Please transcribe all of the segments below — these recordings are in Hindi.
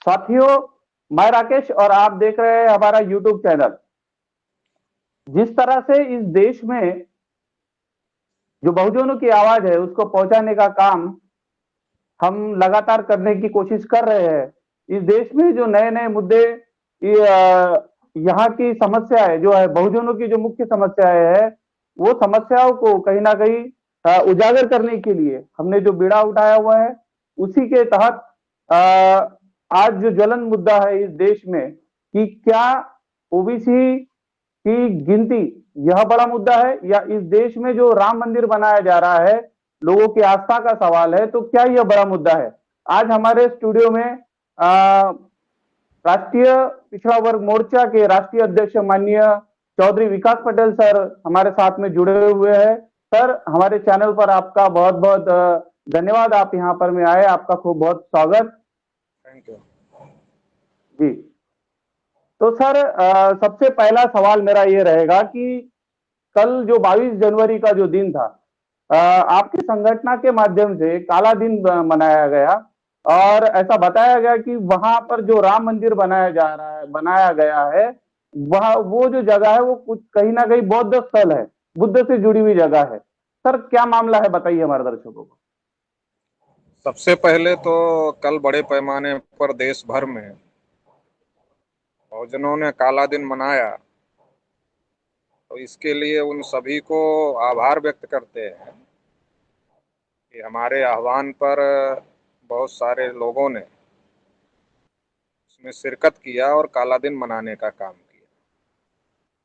साथियों, मैं राकेश और आप देख रहे हैं हमारा यूट्यूब चैनल। जिस तरह से इस देश में जो बहुजनों की आवाज है उसको पहुंचाने का काम हम लगातार करने की कोशिश कर रहे हैं। इस देश में जो नए नए मुद्दे, यहाँ की समस्याएं जो है, बहुजनों की जो मुख्य समस्याएं है, वो समस्याओं को कहीं ना कहीं उजागर करने के लिए हमने जो बीड़ा उठाया हुआ है, उसी के तहत आज जो ज्वलन मुद्दा है इस देश में कि क्या ओबीसी की गिनती, यह बड़ा मुद्दा है, या इस देश में जो राम मंदिर बनाया जा रहा है, लोगों की आस्था का सवाल है, तो क्या यह बड़ा मुद्दा है। आज हमारे स्टूडियो में राष्ट्रीय पिछड़ा वर्ग मोर्चा के राष्ट्रीय अध्यक्ष माननीय चौधरी विकास पटेल सर हमारे साथ में जुड़े हुए हैं। सर, हमारे चैनल पर आपका बहुत बहुत धन्यवाद, आप यहाँ पर में आए, आपका खूब बहुत स्वागत। थैंक यू जी। तो सर, सबसे पहला सवाल मेरा ये रहेगा कि कल जो 22 जनवरी का जो दिन था, आपके संगठन के माध्यम से काला दिन मनाया गया, और ऐसा बताया गया कि वहां पर जो राम मंदिर बनाया गया है, वह वो जो जगह है वो कुछ कहीं ना कहीं बौद्ध स्थल है, बुद्ध से जुड़ी हुई जगह है। सर, क्या मामला है, बताइए हमारे दर्शकों को। सबसे पहले तो कल बड़े पैमाने पर देश भर में बहुजनों ने काला दिन मनाया, तो इसके लिए उन सभी को आभार व्यक्त करते हैं कि हमारे आह्वान पर बहुत सारे लोगों ने उसमें शिरकत किया और काला दिन मनाने का काम किया।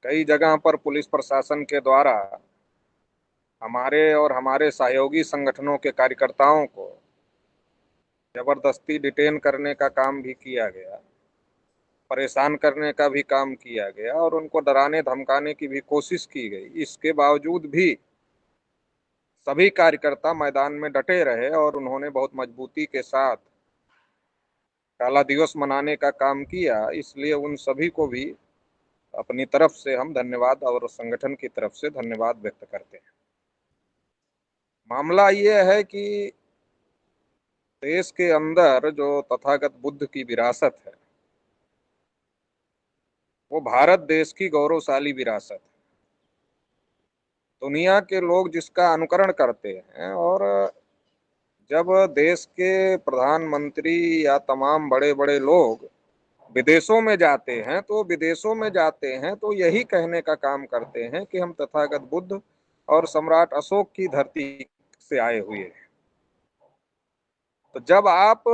कई जगह पर पुलिस प्रशासन के द्वारा हमारे और हमारे सहयोगी संगठनों के कार्यकर्ताओं को जबरदस्ती डिटेन करने का काम भी किया गया, परेशान करने का भी काम किया गया और उनको डराने धमकाने की भी कोशिश की गई। इसके बावजूद भी सभी कार्यकर्ता मैदान में डटे रहे और उन्होंने बहुत मजबूती के साथ काला दिवस मनाने का काम किया। इसलिए उन सभी को भी अपनी तरफ से हम धन्यवाद और संगठन की तरफ से धन्यवाद व्यक्त करते हैं। मामला ये है कि देश के अंदर जो तथागत बुद्ध की विरासत है, वो भारत देश की गौरवशाली विरासत है। दुनिया के लोग जिसका अनुकरण करते हैं, और जब देश के प्रधानमंत्री या तमाम बड़े बड़े लोग विदेशों में जाते हैं तो यही कहने का काम करते हैं कि हम तथागत बुद्ध और सम्राट अशोक की धरती से आए हुए हैं। तो जब आप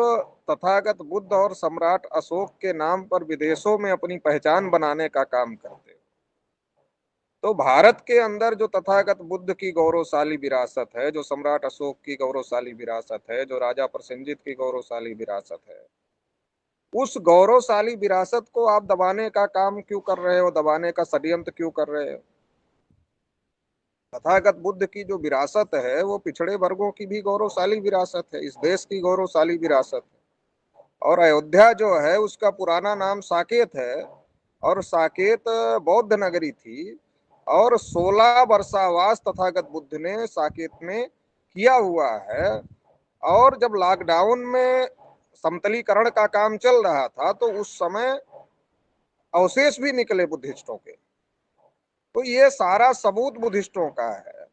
तथागत बुद्ध और सम्राट अशोक के नाम पर विदेशों में अपनी पहचान बनाने का काम करते हो, तो भारत के अंदर जो तथागत बुद्ध की गौरवशाली विरासत है, जो सम्राट अशोक की गौरवशाली विरासत है, जो राजा प्रसेनजित की गौरवशाली विरासत है, उस गौरवशाली विरासत को आप दबाने का काम क्यों कर रहे हो, दबाने का षड्यंत्र क्यों कर रहे हो। तथागत बुद्ध की जो विरासत है वो पिछड़े वर्गों की भी गौरवशाली विरासत है, इस देश की गौरवशाली विरासत है। और अयोध्या जो है उसका पुराना नाम साकेत है, और साकेत बौद्ध नगरी थी, और 16 वर्षावास तथागत बुद्ध ने साकेत में किया हुआ है। और जब लॉकडाउन में समतलीकरण का काम चल रहा था तो उस समय अवशेष भी निकले बुद्धिस्टों के। तो ये सारा सबूत बुद्धिस्टों का है।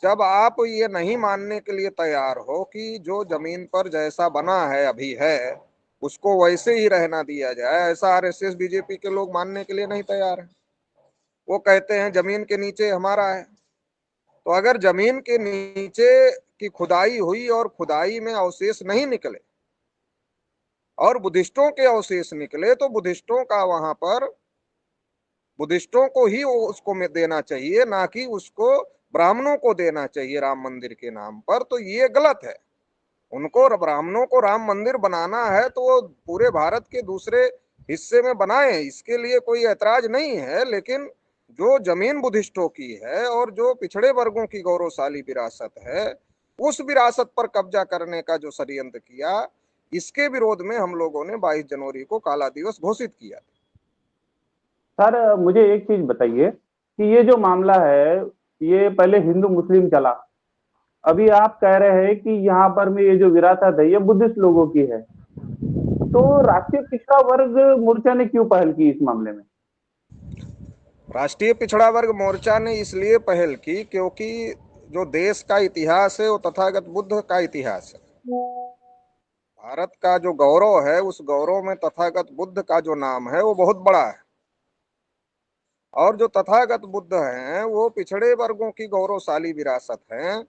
जब आप ये नहीं मानने के लिए तैयार हो कि जो जमीन पर जैसा बना है अभी है उसको वैसे ही रहना दिया जाए, ऐसा आरएसएस बीजेपी के लोग मानने के लिए नहीं तैयार है। वो कहते हैं जमीन के नीचे हमारा है। तो अगर जमीन के नीचे की खुदाई हुई और खुदाई में अवशेष नहीं निकले और बुद्धिस्टों के अवशेष निकले, तो बुद्धिस्टों का वहां पर बुद्धिस्टों को ही उसको में देना चाहिए, ना कि उसको ब्राह्मणों को देना चाहिए राम मंदिर के नाम पर। तो ये गलत है। उनको ब्राह्मणों को राम मंदिर बनाना है तो वो पूरे भारत के दूसरे हिस्से में बनाए, इसके लिए कोई ऐतराज नहीं है। लेकिन जो जमीन बुद्धिस्टों की है और जो पिछड़े वर्गों की गौरवशाली विरासत है, उस विरासत पर कब्जा करने का जो षड्यंत्र किया, इसके विरोध में हम लोगों ने 22 जनवरी को काला दिवस घोषित किया। सर, मुझे एक चीज बताइए कि ये जो मामला है, ये पहले हिंदू मुस्लिम चला, अभी आप कह रहे हैं कि यहाँ पर में ये जो विरासत है ये बुद्धिस्ट लोगों की है, तो राष्ट्रीय पिछड़ा वर्ग मोर्चा ने क्यों पहल की इस मामले में? राष्ट्रीय पिछड़ा वर्ग मोर्चा ने इसलिए पहल की क्योंकि जो देश का इतिहास है वो तथागत बुद्ध का इतिहास है। भारत का जो गौरव है उस गौरव में तथागत बुद्ध का जो नाम है वो बहुत बड़ा है। और जो तथागत बुद्ध हैं वो पिछड़े वर्गों की गौरवशाली विरासत है।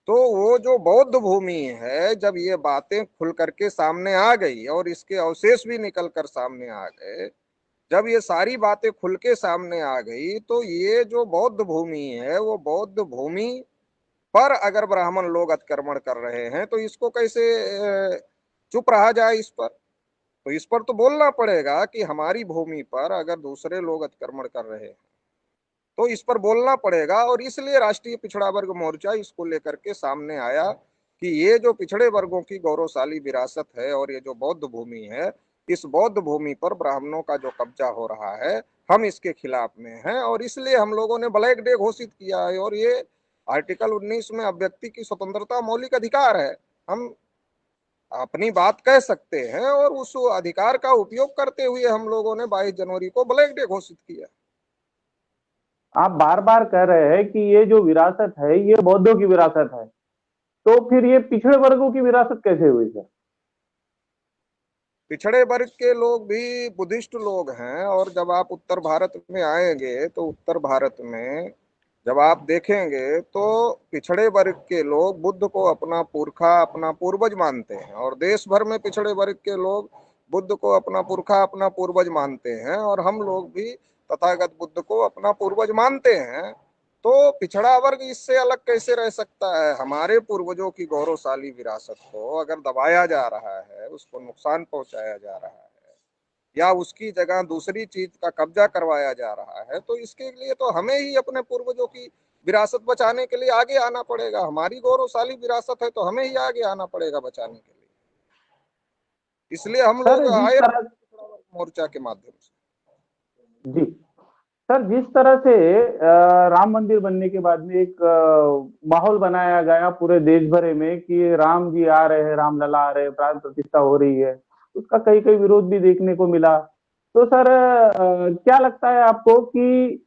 तो वो जो बौद्ध भूमि है, जब ये बातें खुल करके सामने आ गई और इसके अवशेष भी निकल कर सामने आ गए, जब ये सारी बातें खुल के सामने आ गई, तो ये जो बौद्ध भूमि है वो बौद्ध भूमि पर अगर ब्राह्मण लोग अतिक्रमण कर रहे हैं तो इसको कैसे चुप रहा जाए इस पर। तो इस पर तो बोलना पड़ेगा कि हमारी भूमि पर अगर दूसरे लोग अतिक्रमण कर रहे हैं तो इस पर बोलना पड़ेगा। और इसलिए राष्ट्रीय पिछड़ा वर्ग मोर्चा इसको लेकर के सामने आया कि ये जो पिछड़े वर्गों की गौरवशाली विरासत है और ये जो बौद्ध भूमि है, इस बौद्ध भूमि पर ब्राह्मणों का जो कब्जा हो रहा है, हम इसके खिलाफ में हैं। और इसलिए हम लोगों ने ब्लैक डे घोषित किया है। और ये आर्टिकल 19 में अभिव्यक्ति की स्वतंत्रता मौलिक अधिकार है, हम अपनी बात कह सकते हैं। और उस अधिकार का उपयोग करते हुए हम लोगों ने 22 जनवरी को ब्लैक डे घोषित किया। आप बार बार कह रहे हैं कि ये जो विरासत है ये बौद्धों की विरासत है, तो फिर ये पिछड़े वर्गों की विरासत कैसे हुई सर? पिछड़े वर्ग के लोग भी बुद्धिस्ट लोग हैं। और जब आप उत्तर भारत में आएंगे तो उत्तर भारत में जब आप देखेंगे तो पिछड़े वर्ग के लोग बुद्ध को अपना पुरखा, अपना पूर्वज मानते हैं। और देश भर में पिछड़े वर्ग के लोग बुद्ध को अपना पुरखा, अपना पूर्वज मानते हैं। और हम लोग भी तथागत बुद्ध को अपना पूर्वज मानते हैं। तो पिछड़ा वर्ग इससे अलग कैसे रह सकता है? हमारे पूर्वजों की गौरवशाली विरासत को अगर दबाया जा रहा है, उसको नुकसान पहुंचाया जा रहा है, या उसकी जगह दूसरी चीज का कब्जा करवाया जा रहा है, तो इसके लिए तो हमें ही अपने पूर्वजों की विरासत बचाने के लिए आगे आना पड़ेगा। हमारी गौरवशाली विरासत है तो हमें ही आगे आना पड़ेगा बचाने के लिए। इसलिए हम सर लोग जिस आए तरह मोर्चा के माध्यम से। जी सर, जिस तरह से राम मंदिर बनने के बाद में एक माहौल बनाया गया पूरे देश भर में कि राम जी आ रहे हैं, रामलला आ रहे हैं, प्राण प्रतिष्ठा हो रही है, उसका कई कई विरोध भी देखने को मिला। तो सर क्या लगता है आपको कि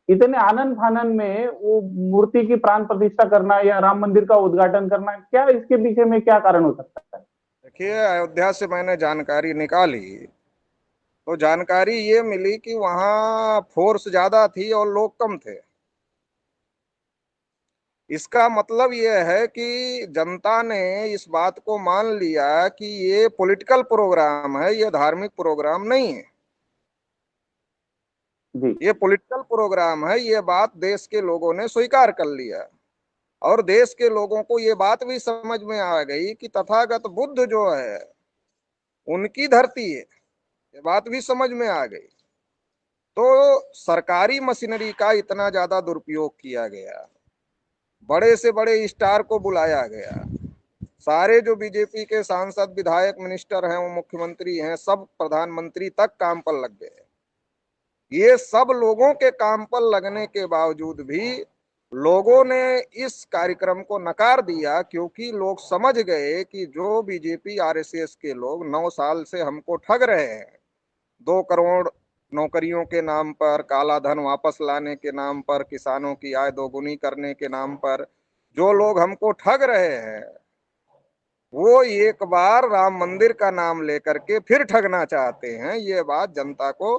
इतने आनंद फानन में वो मूर्ति की प्राण प्रतिष्ठा करना या राम मंदिर का उद्घाटन करना, क्या इसके पीछे में क्या कारण हो सकता है? देखिए, अयोध्या से मैंने जानकारी निकाली तो जानकारी ये मिली कि वहाँ फोर्स ज्यादा थी और लोग कम थे। इसका मतलब यह है कि जनता ने इस बात को मान लिया कि ये पॉलिटिकल प्रोग्राम है, ये धार्मिक प्रोग्राम नहीं है। जी ये पॉलिटिकल प्रोग्राम है, ये बात देश के लोगों ने स्वीकार कर लिया। और देश के लोगों को ये बात भी समझ में आ गई कि तथागत बुद्ध जो है उनकी धरती है, ये बात भी समझ में आ गई। तो सरकारी मशीनरी का इतना ज्यादा दुरुपयोग किया गया, बड़े से बड़े स्टार को बुलाया गया, सारे जो बीजेपी के सांसद, विधायक, मिनिस्टर हैं, वो मुख्यमंत्री हैं, सब प्रधानमंत्री तक काम पर लग गए। ये सब लोगों के काम पर लगने के बावजूद भी लोगों ने इस कार्यक्रम को नकार दिया, क्योंकि लोग समझ गए कि जो बीजेपी आरएसएस के लोग 9 साल से हमको ठग रहे हैं, 2 करोड़ नौकरियों के नाम पर, काला धन वापस लाने के नाम पर, किसानों की आय दोगुनी करने के नाम पर जो लोग हमको ठग रहे हैं, वो एक बार राम मंदिर का नाम लेकर के फिर ठगना चाहते हैं। ये बात जनता को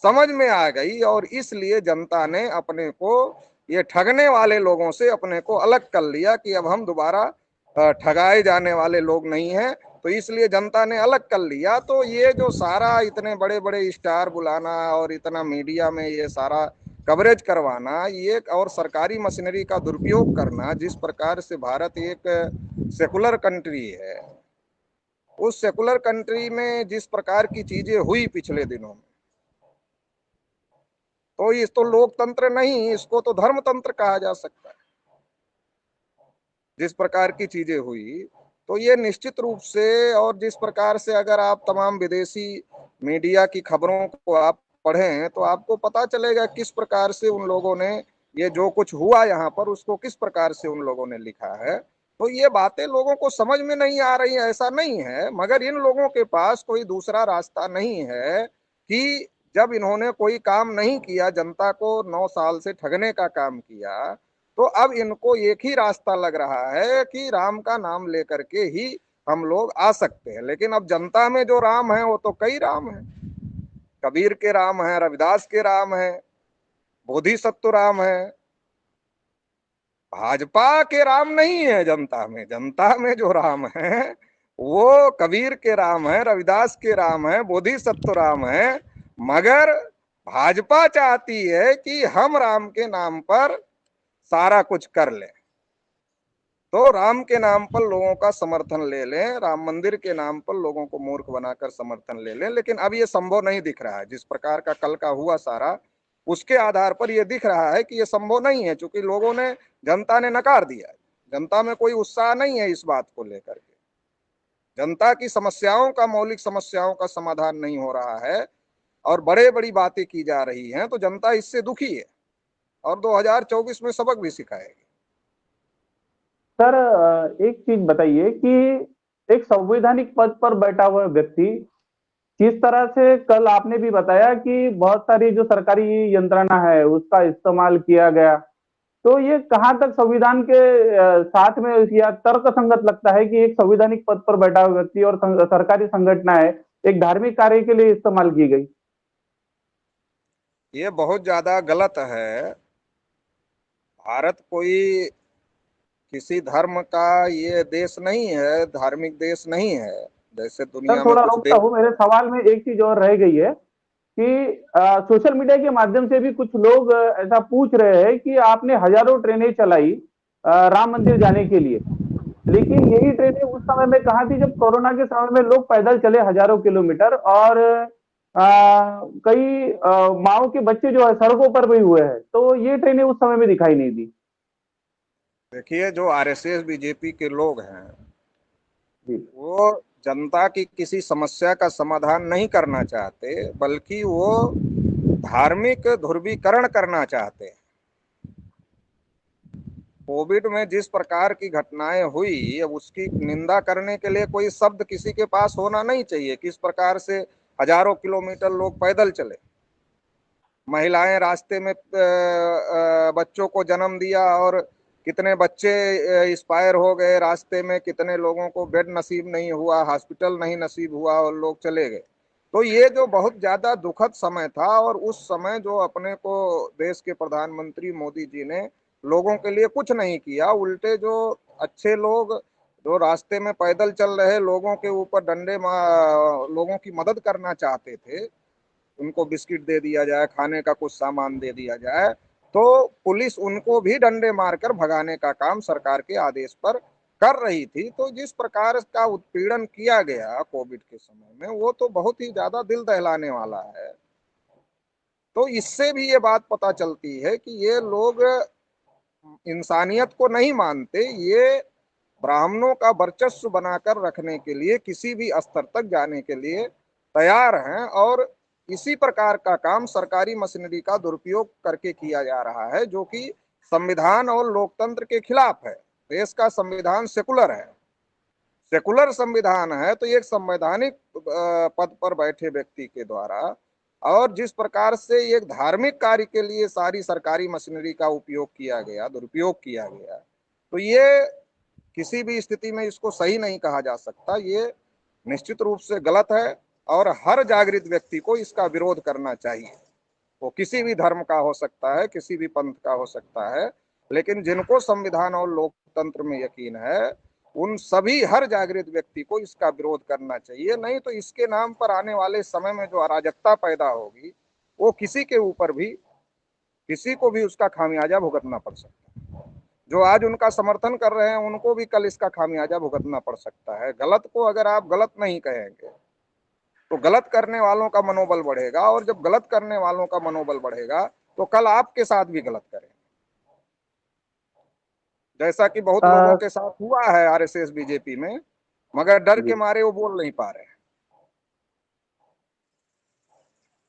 समझ में आ गई और इसलिए जनता ने अपने को, ये ठगने वाले लोगों से अपने को अलग कर लिया कि अब हम दोबारा ठगाए जाने वाले लोग नहीं हैं। तो इसलिए जनता ने अलग कर लिया। तो ये जो सारा इतने बड़े बड़े स्टार बुलाना और इतना मीडिया में ये सारा कवरेज करवाना, ये और सरकारी मशीनरी का दुरुपयोग करना, जिस प्रकार से भारत एक सेकुलर कंट्री है, उस सेकुलर कंट्री में जिस प्रकार की चीजें हुई पिछले दिनों में, तो इस तो लोकतंत्र नहीं, इसको तो धर्मतंत्र कहा जा सकता है। जिस प्रकार की चीजें हुई तो ये निश्चित रूप से, और जिस प्रकार से अगर आप तमाम विदेशी मीडिया की खबरों को आप पढ़ें तो आपको पता चलेगा किस प्रकार से उन लोगों ने ये जो कुछ हुआ यहाँ पर उसको किस प्रकार से उन लोगों ने लिखा है। तो ये बातें लोगों को समझ में नहीं आ रही है, ऐसा नहीं है, मगर इन लोगों के पास कोई दूसरा रास्ता नहीं है कि जब इन्होंने कोई काम नहीं किया, जनता को 9 साल से ठगने का काम किया, तो अब इनको एक ही रास्ता लग रहा है कि राम का नाम लेकर के ही हम लोग आ सकते हैं। लेकिन अब जनता में जो राम है वो तो कई राम है, कबीर के राम है, रविदास के राम है, बोधिसत्व राम है। भाजपा के राम नहीं है जनता में। जनता में जो राम है वो कबीर के राम है, रविदास के राम है, बोधिसत्व राम है। मगर भाजपा चाहती है कि हम राम के नाम पर सारा कुछ कर लें, तो राम के नाम पर लोगों का समर्थन ले लें, राम मंदिर के नाम पर लोगों को मूर्ख बनाकर समर्थन ले लें। लेकिन अब ये संभव नहीं दिख रहा है। जिस प्रकार का कल का हुआ सारा, उसके आधार पर यह दिख रहा है कि यह संभव नहीं है, क्योंकि लोगों ने, जनता ने नकार दिया है। जनता में कोई उत्साह नहीं है इस बात को लेकर के। जनता की समस्याओं का, मौलिक समस्याओं का समाधान नहीं हो रहा है और बड़े बड़ी बातें की जा रही हैं, तो जनता इससे दुखी है और 2024 में सबक भी सिखाएगी। सर एक चीज बताइए कि एक संवैधानिक पद पर बैठा हुआ व्यक्ति, जिस तरह से कल आपने भी बताया कि बहुत सारी जो सरकारी यंत्रणा है उसका इस्तेमाल किया गया, तो ये कहाँ तक संविधान के साथ में या तर्क संगत लगता है कि एक संवैधानिक पद पर बैठा हुआ व्यक्ति और सरकारी संगठनाएं एक धार्मिक कार्य के लिए इस्तेमाल की गई? ये बहुत ज्यादा गलत है। भारत कोई किसी धर्म का ये देश नहीं है, धार्मिक देश नहीं है जैसे सर दुनिया में थोड़ा कुछ रोकता देश। हूँ, मेरे सवाल में एक चीज और रह गई है कि सोशल मीडिया के माध्यम से भी कुछ लोग ऐसा पूछ रहे हैं कि आपने हजारों ट्रेनें चलाई राम मंदिर जाने के लिए, लेकिन यही ट्रेनें उस समय में कहाँ थी जब कोरोना के समय में लोग पैदल चले हजारों किलोमीटर, और कई माओ के बच्चे जो है सड़कों पर भी हुए हैं, तो ये ट्रेनें उस समय में दिखाई नहीं दी। देखिए, जो आरएसएस बीजेपी के लोग हैं जी। वो जनता की किसी समस्या का समाधान नहीं करना चाहते, बल्कि वो धार्मिक ध्रुवीकरण करना चाहते हैं। कोविड में जिस प्रकार की घटनाएं हुई, अब उसकी निंदा करने के लिए कोई शब्द किसी के पास होना नहीं चाहिए। किस प्रकार से हजारों किलोमीटर लोग पैदल चले, महिलाएं रास्ते में बच्चों को जन्म दिया और कितने बच्चे एक्सपायर हो गए रास्ते में, कितने लोगों को बेड नसीब नहीं हुआ, हॉस्पिटल नहीं नसीब हुआ और लोग चले गए। तो ये जो बहुत ज्यादा दुखद समय था, और उस समय जो अपने को देश के प्रधानमंत्री मोदी जी ने लोगों के लिए कुछ नहीं किया, उल्टे जो अच्छे लोग जो रास्ते में पैदल चल रहे लोगों के ऊपर लोगों की मदद करना चाहते थे, उनको बिस्किट दे दिया जाए, खाने का कुछ सामान दे दिया जाए, तो पुलिस उनको भी डंडे मारकर भगाने का काम सरकार के आदेश पर कर रही थी। तो जिस प्रकार का उत्पीड़न किया गया कोविड के समय में, वो तो बहुत ही ज्यादा दिल दहलाने वाला है। तो इससे भी ये बात पता चलती है कि ये लोग इंसानियत को नहीं मानते, ये ब्राह्मणों का वर्चस्व बनाकर रखने के लिए किसी भी स्तर तक जाने के लिए तैयार हैं। और इसी प्रकार का काम सरकारी मशीनरी का दुरुपयोग करके किया जा रहा है, जो कि संविधान और लोकतंत्र के खिलाफ है। देश का संविधान सेकुलर है, सेकुलर संविधान है, तो एक संवैधानिक पद पर बैठे व्यक्ति के द्वारा और जिस प्रकार से एक धार्मिक कार्य के लिए सारी सरकारी मशीनरी का उपयोग किया गया, दुरुपयोग किया गया, तो ये किसी भी स्थिति में इसको सही नहीं कहा जा सकता। ये निश्चित रूप से गलत है और हर जागृत व्यक्ति को इसका विरोध करना चाहिए। वो किसी भी धर्म का हो सकता है, किसी भी पंथ का हो सकता है, लेकिन जिनको संविधान और लोकतंत्र में यकीन है, उन सभी हर जागृत व्यक्ति को इसका विरोध करना चाहिए। नहीं तो इसके नाम पर आने वाले समय में जो अराजकता पैदा होगी, वो किसी के ऊपर भी, किसी को भी उसका खामियाजा भुगतना पड़ सकता है। जो आज उनका समर्थन कर रहे हैं उनको भी कल इसका खामियाजा भुगतना पड़ सकता है। गलत को अगर आप गलत नहीं कहेंगे तो गलत करने वालों का मनोबल बढ़ेगा, और जब गलत करने वालों का मनोबल बढ़ेगा तो कल आपके साथ भी गलत करेंगे, जैसा कि बहुत लोगों अ, के साथ हुआ है आरएसएस बीजेपी में, मगर डर के जी मारे वो बोल नहीं पा रहे हैं।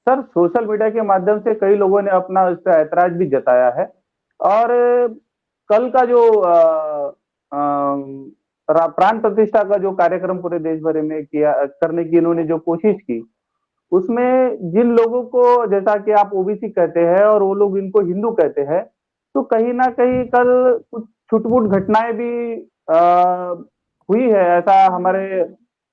सर, सोशल मीडिया के माध्यम से कई लोगों ने अपना इस पे ऐतराज भी जताया है, और कल का जो प्राण प्रतिष्ठा का जो कार्यक्रम पूरे देश भर में किया करने की इन्होंने जो कोशिश की, उसमें जिन लोगों को, जैसा कि आप ओबीसी कहते हैं और वो लोग इनको हिंदू कहते हैं, तो कहीं ना कहीं कल कुछ छुटपुट घटनाएं भी आ, हुई है, ऐसा हमारे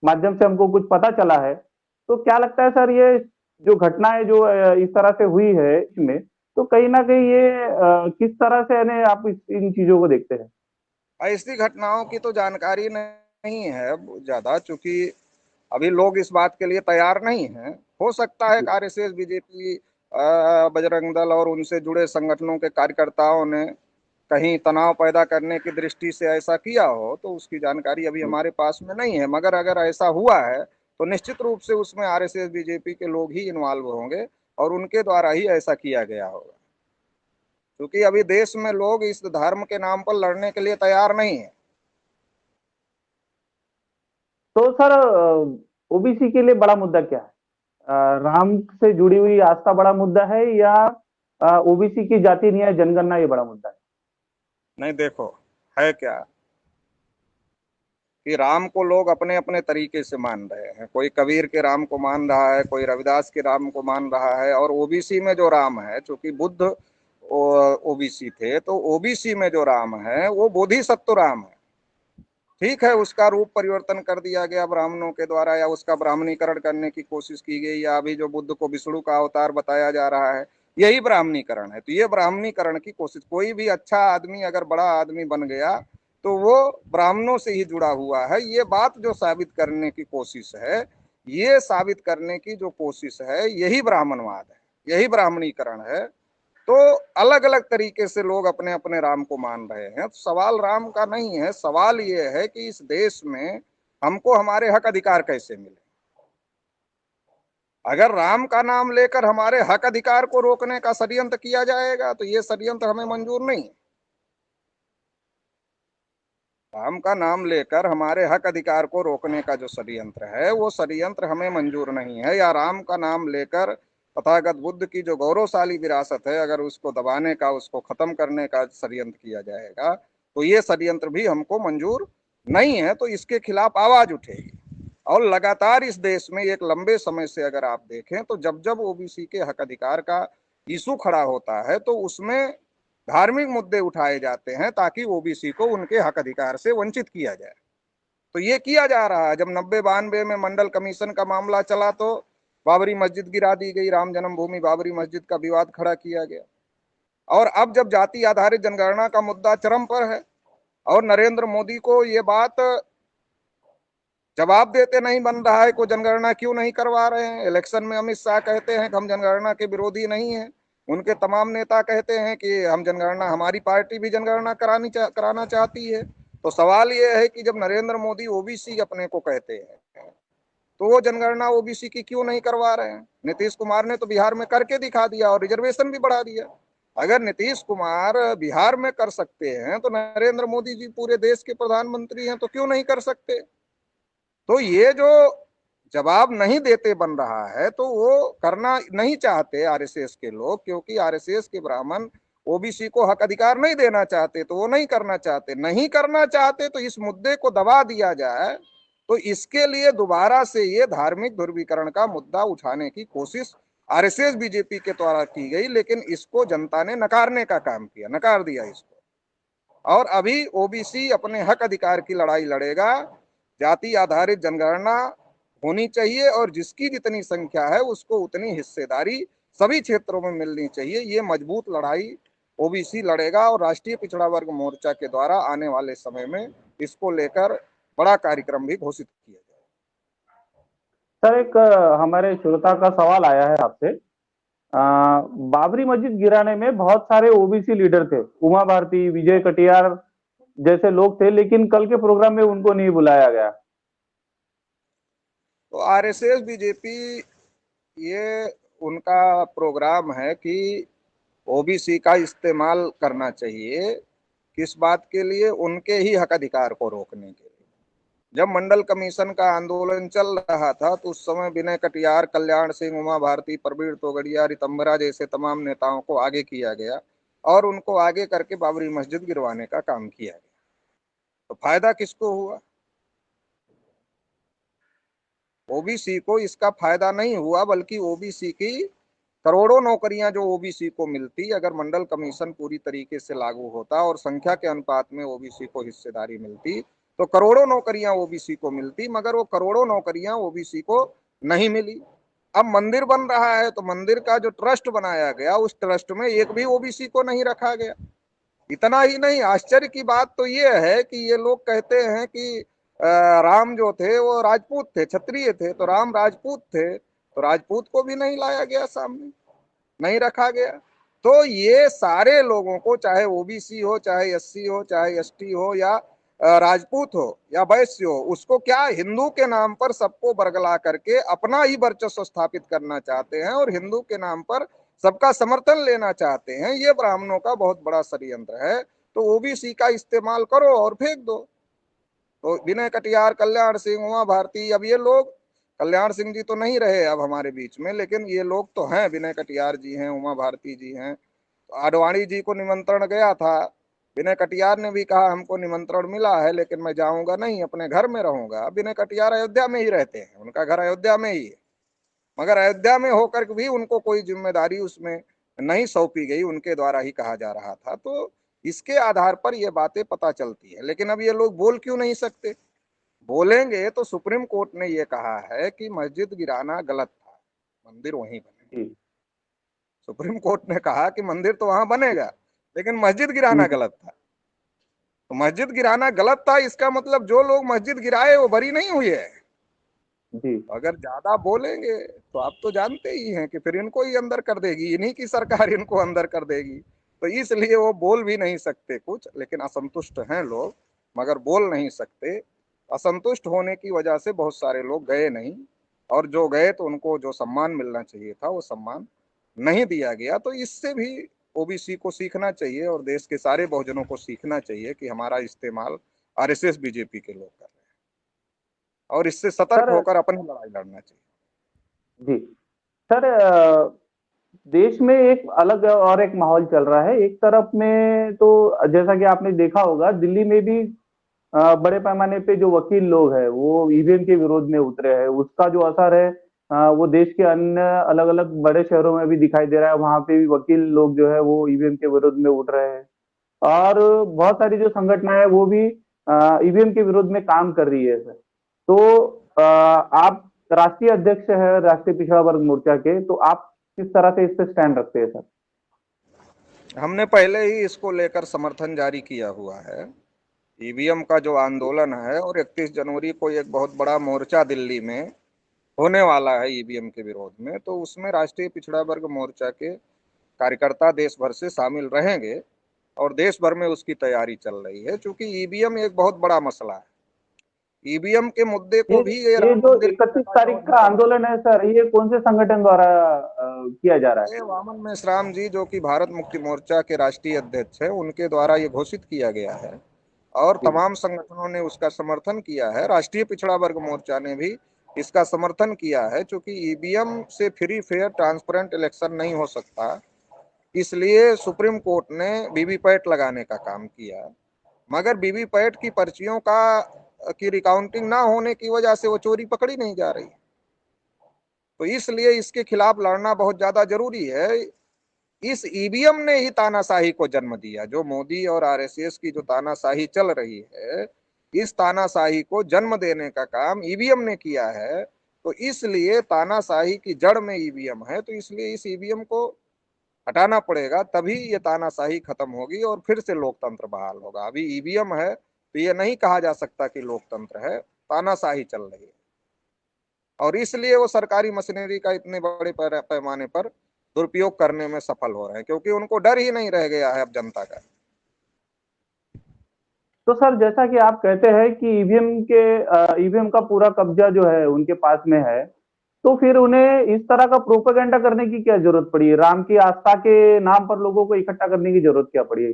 माध्यम से हमको कुछ पता चला है। तो क्या लगता है सर, ये जो घटनाएं जो इस तरह से हुई है इसमें, तो कहीं ना कहीं ये किस तरह से यानी आप इन चीजों को देखते हैं? ऐसी घटनाओं की तो जानकारी नहीं है ज्यादा, चूंकि अभी लोग इस बात के लिए तैयार नहीं है। हो सकता है कि आरएसएस, बीजेपी, बजरंग दल और उनसे जुड़े संगठनों के कार्यकर्ताओं ने कहीं तनाव पैदा करने की दृष्टि से ऐसा किया हो, तो उसकी जानकारी अभी हमारे पास में नहीं है। मगर अगर ऐसा हुआ है तो निश्चित रूप से उसमें आरएसएस, बीजेपी के लोग ही इन्वॉल्व होंगे और उनके द्वारा ही ऐसा किया गया होगा, क्योंकि अभी देश में लोग इस धर्म के नाम पर लड़ने के लिए तैयार नहीं है। तो सर, ओबीसी के लिए बड़ा मुद्दा क्या है? राम से जुड़ी हुई आस्था बड़ा मुद्दा है, या ओबीसी की जाति न्याय जनगणना ये बड़ा मुद्दा है? नहीं, देखो, है क्या कि राम को लोग अपने अपने तरीके से मान रहे हैं। कोई कबीर के राम को मान रहा है, कोई रविदास के राम को मान रहा है। और ओबीसी में जो राम है, चूंकि बुद्ध ओबीसी थे, तो ओबीसी में जो राम है वो बोधिसत्व राम है। ठीक है, उसका रूप परिवर्तन कर दिया गया ब्राह्मणों के द्वारा, या उसका ब्राह्मणीकरण करने की कोशिश की गई, या अभी जो बुद्ध को विष्णु का अवतार बताया जा रहा है, यही ब्राह्मणीकरण है। तो ये ब्राह्मणीकरण की कोशिश, कोई भी अच्छा आदमी अगर बड़ा आदमी बन गया तो वो ब्राह्मणों से ही जुड़ा हुआ है। ये बात जो साबित करने की कोशिश है, ये साबित करने की जो कोशिश है, यही ब्राह्मणवाद है, यही ब्राह्मणीकरण है। तो अलग अलग तरीके से लोग अपने अपने राम को मान रहे हैं। तो सवाल राम का नहीं है, सवाल ये है कि इस देश में हमको हमारे हक अधिकार कैसे मिले। अगर राम का नाम लेकर हमारे हक अधिकार को रोकने का षड्यंत्र किया जाएगा तो ये षड्यंत्र हमें मंजूर नहीं। राम का नाम लेकर हमारे हक अधिकार को रोकने का जो षड्यंत्र है, वो षड्यंत्र हमें मंजूर नहीं है। या राम का नाम लेकर तथागत बुद्ध की जो गौरवशाली विरासत है, अगर उसको दबाने का, उसको खत्म करने का षड्यंत्र किया जाएगा, तो ये षड्यंत्र भी हमको मंजूर नहीं है। तो इसके खिलाफ आवाज उठेगी। और लगातार इस देश में एक लंबे समय से अगर आप देखें, तो जब जब ओबीसी के हक अधिकार का इशू खड़ा होता है, तो उसमें धार्मिक मुद्दे उठाए जाते हैं ताकि ओबीसी को उनके हक अधिकार से वंचित किया जाए। तो ये किया जा रहा है। जब 90-92 में मंडल कमीशन का मामला चला, तो बाबरी मस्जिद गिरा दी गई, राम जन्मभूमि बाबरी मस्जिद का विवाद खड़ा किया गया। और अब जब जाति आधारित जनगणना का मुद्दा चरम पर है और नरेंद्र मोदी को ये बात जवाब देते नहीं बन रहा है, को जनगणना क्यों नहीं करवा रहे हैं। इलेक्शन में अमित शाह कहते हैं कि हम जनगणना के विरोधी नहीं है, उनके तमाम नेता कहते हैं कि हम जनगणना, हमारी पार्टी भी जनगणना कराना चाहती है। तो सवाल ये है कि जब नरेंद्र मोदी ओबीसी अपने को कहते हैं, तो वो जनगणना ओबीसी की क्यों नहीं करवा रहे हैं। नीतीश कुमार ने तो बिहार में करके दिखा दिया और रिजर्वेशन भी बढ़ा दिया। अगर नीतीश कुमार बिहार में कर सकते हैं, तो नरेंद्र मोदी जी पूरे देश के प्रधानमंत्री हैं, तो क्यों नहीं कर सकते। तो ये जो जवाब नहीं देते बन रहा है, तो वो करना नहीं चाहते आरएसएस के लोग, क्योंकि आरएसएस के ब्राह्मण ओबीसी को हक अधिकार नहीं देना चाहते, तो वो नहीं करना चाहते। नहीं करना चाहते तो इस मुद्दे को दबा दिया जाए। तो इसके लिए दोबारा से ये धार्मिक ध्रुवीकरण का मुद्दा उठाने की कोशिश आरएसएस, बीजेपी के द्वारा की गई, लेकिन इसको जनता ने नकारने का काम किया, नकार दिया इसको। और अभी ओबीसी अपने हक अधिकार की लड़ाई लड़ेगा। जाति आधारित जनगणना होनी चाहिए और जिसकी जितनी संख्या है उसको उतनी हिस्सेदारी सभी क्षेत्रों में मिलनी चाहिए। ये मजबूत लड़ाई ओबीसी लड़ेगा और राष्ट्रीय पिछड़ा वर्ग मोर्चा के द्वारा आने वाले समय में इसको लेकर बड़ा कार्यक्रम भी घोषित किया जाए। सर, एक हमारे श्रोता का सवाल आया है आपसे। बाबरी मस्जिद गिराने में बहुत सारे ओबीसी लीडर थे, उमा भारती, विजय कटियार जैसे लोग थे, लेकिन कल के प्रोग्राम में उनको नहीं बुलाया गया। तो आरएसएस, बीजेपी, ये उनका प्रोग्राम है कि ओबीसी का इस्तेमाल करना चाहिए। किस बात के लिए? उनके ही हक अधिकार को रोकने के लिए। जब मंडल कमीशन का आंदोलन चल रहा था, तो उस समय विनय कटियार, कल्याण सिंह, उमा भारती, प्रवीण तोगड़िया, रितंबरा जैसे तमाम नेताओं को आगे किया गया और उनको आगे करके बाबरी मस्जिद गिरवाने का काम किया गया। तो फायदा किसको हुआ? ओबीसी को इसका फायदा नहीं हुआ, बल्कि ओबीसी की करोड़ों नौकरियां जो ओबीसी को मिलती, अगर मंडल कमीशन पूरी तरीके से लागू होता और संख्या के अनुपात में ओबीसी को हिस्सेदारी मिलती, तो करोड़ों नौकरियां ओबीसी को मिलती, मगर वो करोड़ों नौकरियां ओबीसी को नहीं मिली। अब मंदिर बन रहा है तो मंदिर का जो ट्रस्ट बनाया गया, उस ट्रस्ट में एक भी ओबीसी को नहीं रखा गया। इतना ही नहीं, आश्चर्य की बात तो ये है कि ये लोग कहते हैं कि राम जो थे वो राजपूत थे, क्षत्रिय थे, तो राम राजपूत थे, तो राजपूत को भी नहीं लाया गया सामने, नहीं रखा गया। तो ये सारे लोगों को, चाहे ओबीसी हो, चाहे एससी हो, चाहे एसटी हो, या राजपूत हो या वैश्य हो, उसको क्या हिंदू के नाम पर सबको बरगला करके अपना ही वर्चस्व स्थापित करना चाहते हैं और हिंदू के नाम पर सबका समर्थन लेना चाहते हैं। ये ब्राह्मणों का बहुत बड़ा षड्यंत्र है। तो ओबीसी का इस्तेमाल करो और फेंक दो। तो विनय कटियार, कल्याण सिंह, उमा भारती, अब ये लोग, कल्याण सिंह जी तो नहीं रहे अब हमारे बीच में, लेकिन ये लोग तो हैं, विनय कटियार जी हैं, उमा भारती जी हैं। तो आडवाणी जी को निमंत्रण गया था, विनय कटियार ने भी कहा हमको निमंत्रण मिला है लेकिन मैं जाऊंगा नहीं, अपने घर में रहूंगा। विनय कटियार अयोध्या में ही रहते हैं, उनका घर अयोध्या में ही है, मगर अयोध्या में होकर भी उनको कोई जिम्मेदारी उसमें नहीं सौंपी गई, उनके द्वारा ही कहा जा रहा था। तो इसके आधार पर ये बातें पता चलती है। लेकिन अब ये लोग बोल क्यों नहीं सकते? बोलेंगे तो सुप्रीम कोर्ट ने ये कहा है कि मस्जिद गिराना गलत था, मंदिर वहीं बने। जी। सुप्रीम कोर्ट ने कहा कि मंदिर तो वहां बनेगा, लेकिन मस्जिद गिराना हम्म। गलत था। तो मस्जिद गिराना गलत था, इसका मतलब जो लोग मस्जिद गिराए वो बरी नहीं हुए है। जी। अगर ज्यादा बोलेंगे तो आप तो जानते ही हैं कि फिर इनको ही अंदर कर देगी, इन्हीं की सरकार इनको अंदर कर देगी। तो इसलिए वो बोल भी नहीं सकते कुछ, लेकिन असंतुष्ट हैं लोग, मगर बोल नहीं सकते। असंतुष्ट होने की वजह से बहुत सारे लोग गए नहीं, और जो गए तो उनको जो सम्मान मिलना चाहिए था वो सम्मान नहीं दिया गया। तो इससे भी ओबीसी को सीखना चाहिए और देश के सारे बहुजनों को सीखना चाहिए कि हमारा इस्तेमाल आरएसएस बीजेपी के लोग कर रहे हैं, और इससे सतर्क सर। होकर अपनी लड़ाई लड़ना चाहिए। जी। सर, देश में एक अलग और एक माहौल चल रहा है। एक तरफ में तो जैसा कि आपने देखा होगा, दिल्ली में भी बड़े पैमाने पे जो वकील लोग हैं वो ईवीएम के विरोध में उतरे हैं। उसका जो असर है वो देश के अन्य अलग अलग बड़े शहरों में भी दिखाई दे रहा है। वहां पे भी वकील लोग जो है वो ईवीएम के विरोध में उठ रहे हैं। और बहुत सारी जो संगठनाएं हैं वो भी ईवीएम के विरोध में काम कर रही है सर। तो आप राष्ट्रीय अध्यक्ष है राष्ट्रीय पिछड़ा वर्ग मोर्चा के, तो आप किस तरह से इस पे स्टैंड रखते हैं सर? हमने पहले ही इसको लेकर समर्थन जारी किया हुआ है, ईवीएम का जो आंदोलन है, और 31 जनवरी को एक बहुत बड़ा मोर्चा दिल्ली में होने वाला है ईवीएम के विरोध में। तो उसमें राष्ट्रीय पिछड़ा वर्ग मोर्चा के कार्यकर्ता देश भर से शामिल रहेंगे, और देश भर में उसकी तैयारी चल रही है, क्योंकि ईवीएम एक बहुत बड़ा मसला है। ईवीएम के मुद्दे ये को भी ये ये राम जो मंदिर के 31 जैसा तारीख बहुत का बड़ा मसला आंदोलन है सर, ये कौन से संगठन द्वारा किया जा रहा है। वामन मेश्राम जी, जो कि भारत मुक्ति मोर्चा के राष्ट्रीय अध्यक्ष है, उनके द्वारा ये घोषित किया गया है, और है? तमाम संगठनों ने उसका समर्थन किया है। राष्ट्रीय पिछड़ा वर्ग मोर्चा ने भी इसका समर्थन किया है, क्योंकि ईवीएम से फ्री फेयर ट्रांसपेरेंट इलेक्शन नहीं हो सकता, इसलिए सुप्रीम कोर्ट ने वीवीपैट लगाने का काम किया। मगर वीवीपैट की पर्चियों की रिकाउंटिंग ना होने की वजह से वो चोरी पकड़ी नहीं जा रही। तो इसलिए इसके खिलाफ लड़ना बहुत ज्यादा जरूरी है। इस ईवीएम ने ही तानाशाही को जन्म दिया, जो मोदी और आरएसएस की जो तानाशाही चल रही है, इस तानाशाही को जन्म देने का काम ईवीएम ने किया है। तो इसलिए तानाशाही की जड़ में ईवीएम है, तो इसलिए इस ईवीएम को हटाना पड़ेगा, तभी ये तानाशाही खत्म होगी और फिर से लोकतंत्र बहाल होगा। अभी ईवीएम है तो ये नहीं कहा जा सकता कि लोकतंत्र है, तानाशाही चल रही है। और इसलिए वो सरकारी मशीनरी का इतने बड़े पैमाने पर दुरुपयोग करने में सफल हो रहे हैं, क्योंकि उनको डर ही नहीं रह गया है अब जनता का। तो सर, जैसा कि आप कहते हैं कि ईवीएम का पूरा कब्जा जो है उनके पास में है, तो फिर उन्हें इस तरह का प्रोपेगेंडा करने की क्या जरूरत पड़ी है? राम की आस्था के नाम पर लोगों को इकट्ठा करने की जरूरत क्या पड़ी है?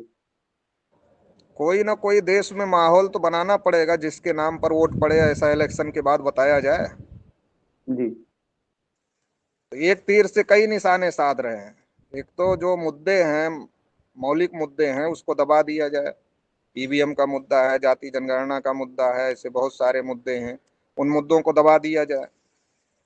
कोई ना कोई देश में माहौल तो बनाना पड़ेगा जिसके नाम पर वोट पड़े, ऐसा इलेक्शन के बाद बताया जाए। जी। तो एक तीर से कई निशाने साध रहे हैं। एक तो जो मुद्दे हैं, मौलिक मुद्दे हैं, उसको दबा दिया जाए। ईवीएम का मुद्दा है, जाति जनगणना का मुद्दा है, ऐसे बहुत सारे मुद्दे हैं, उन मुद्दों को दबा दिया जाए।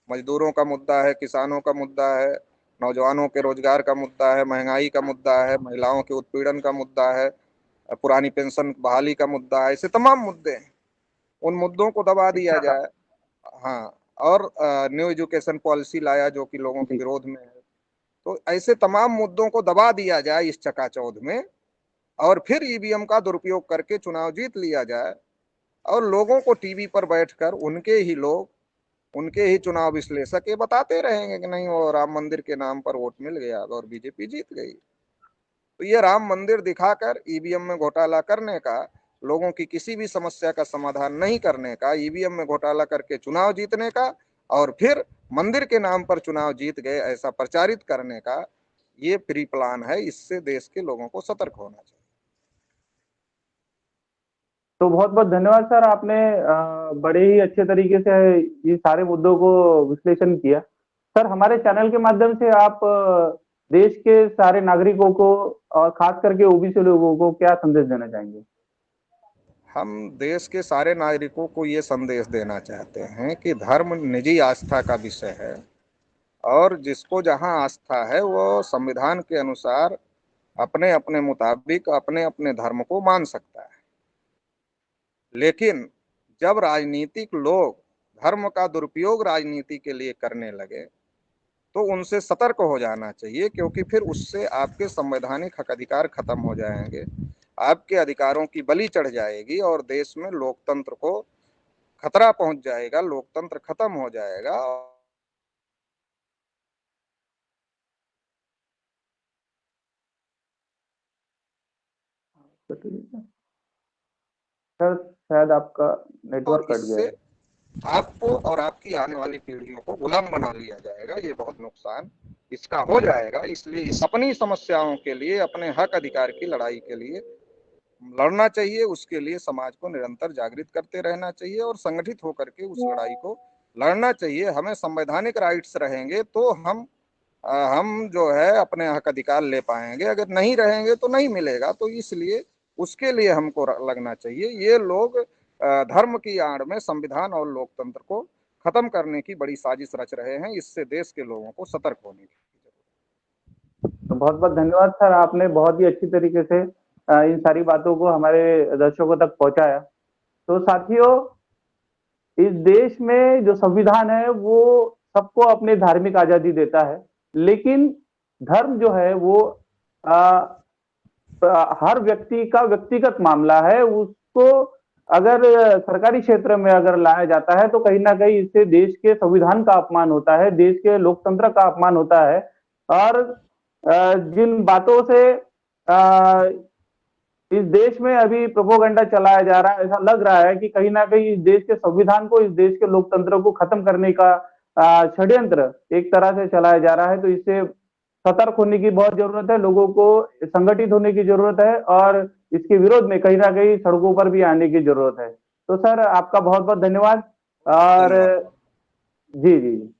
मजदूरों का मुद्दा है, किसानों का मुद्दा है, नौजवानों के रोजगार का मुद्दा है, महंगाई का मुद्दा है, महिलाओं के उत्पीड़न का मुद्दा है, पुरानी पेंशन बहाली का मुद्दा है, ऐसे तमाम मुद्दे हैं, उन मुद्दों को दबा दिया शिक्षा का। जाए। हाँ, और न्यू एजुकेशन पॉलिसी लाया जो कि लोगों के जी। विरोध में है। तो ऐसे तमाम मुद्दों को दबा दिया जाए इस चकाचौंध में, और फिर ईवीएम का दुरुपयोग करके चुनाव जीत लिया जाए, और लोगों को टीवी पर बैठकर उनके ही लोग, उनके ही चुनाव विश्लेषक ये बताते रहेंगे कि नहीं वो राम मंदिर के नाम पर वोट मिल गया और बीजेपी जीत गई। तो ये राम मंदिर दिखाकर ईवीएम में घोटाला करने का, लोगों की किसी भी समस्या का समाधान नहीं करने का, ईवीएम में घोटाला करके चुनाव जीतने का, और फिर मंदिर के नाम पर चुनाव जीत गए ऐसा प्रचारित करने का ये प्री प्लान है। इससे देश के लोगों को सतर्क होना चाहिए। तो बहुत बहुत धन्यवाद सर, आपने बड़े ही अच्छे तरीके से ये सारे मुद्दों को विश्लेषण किया। सर, हमारे चैनल के माध्यम से आप देश के सारे नागरिकों को और खास करके ओबीसी लोगों को क्या संदेश देना चाहेंगे? हम देश के सारे नागरिकों को ये संदेश देना चाहते हैं कि धर्म निजी आस्था का विषय है, और जिसको जहां आस्था है वो संविधान के अनुसार अपने अपने मुताबिक अपने अपने धर्म को मान सकता है। लेकिन जब राजनीतिक लोग धर्म का दुरुपयोग राजनीति के लिए करने लगे तो उनसे सतर्क हो जाना चाहिए, क्योंकि फिर उससे आपके संवैधानिक हक अधिकार खत्म हो जाएंगे, आपके अधिकारों की बलि चढ़ जाएगी, और देश में लोकतंत्र को खतरा पहुंच जाएगा, लोकतंत्र खत्म हो जाएगा। सर, शायद आपका और नेटवर्क कट गया इससे है। आपको और आपकी आने वाली पीढ़ियों को गुलाम बना लिया जाएगा, ये बहुत नुकसान इसका हो जाएगा। इसलिए इस अपनी समस्याओं के लिए, अपने हक अधिकार की लड़ाई के लिए लड़ना चाहिए, उसके लिए समाज को निरंतर जागृत करते रहना चाहिए और संगठित होकर के उस लड़ाई को लड़ना चाहिए। हमें संवैधानिक राइट्स रहेंगे तो हम जो है अपने हक अधिकार ले पाएंगे, अगर नहीं रहेंगे तो नहीं मिलेगा। तो इसलिए उसके लिए हमको लगना चाहिए। ये लोग धर्म की आड़ में संविधान और लोकतंत्र को खत्म करने की बड़ी साजिश रच रहे हैं, इससे देश के लोगों को सतर्क होने की तो बहुत बहुत धन्यवाद सर, आपने बहुत ही अच्छी तरीके से इन सारी बातों को हमारे दर्शकों तक पहुंचाया। तो साथियों, इस देश में जो संविधान है वो सबको अपनी धार्मिक आजादी देता है, लेकिन धर्म जो है वो आ, हर व्यक्ति का व्यक्तिगत मामला है। उसको अगर सरकारी क्षेत्र में अगर लाया जाता है तो कहीं ना कहीं इससे देश के संविधान का अपमान होता है, देश के लोकतंत्र का अपमान होता है। और जिन बातों से इस देश में अभी प्रोपोगंडा चलाया जा रहा है, ऐसा लग रहा है कि कहीं ना कहीं इस देश के संविधान को, इस देश के लोकतंत्र को खत्म करने का षड्यंत्र एक तरह से चलाया जा रहा है। तो इससे सतर्क होने की बहुत जरूरत है, लोगों को संगठित होने की जरूरत है और इसके विरोध में कहीं ना कहीं सड़कों पर भी आने की जरूरत है। तो सर, आपका बहुत बहुत धन्यवाद। और धन्यवाद। जी जी जी।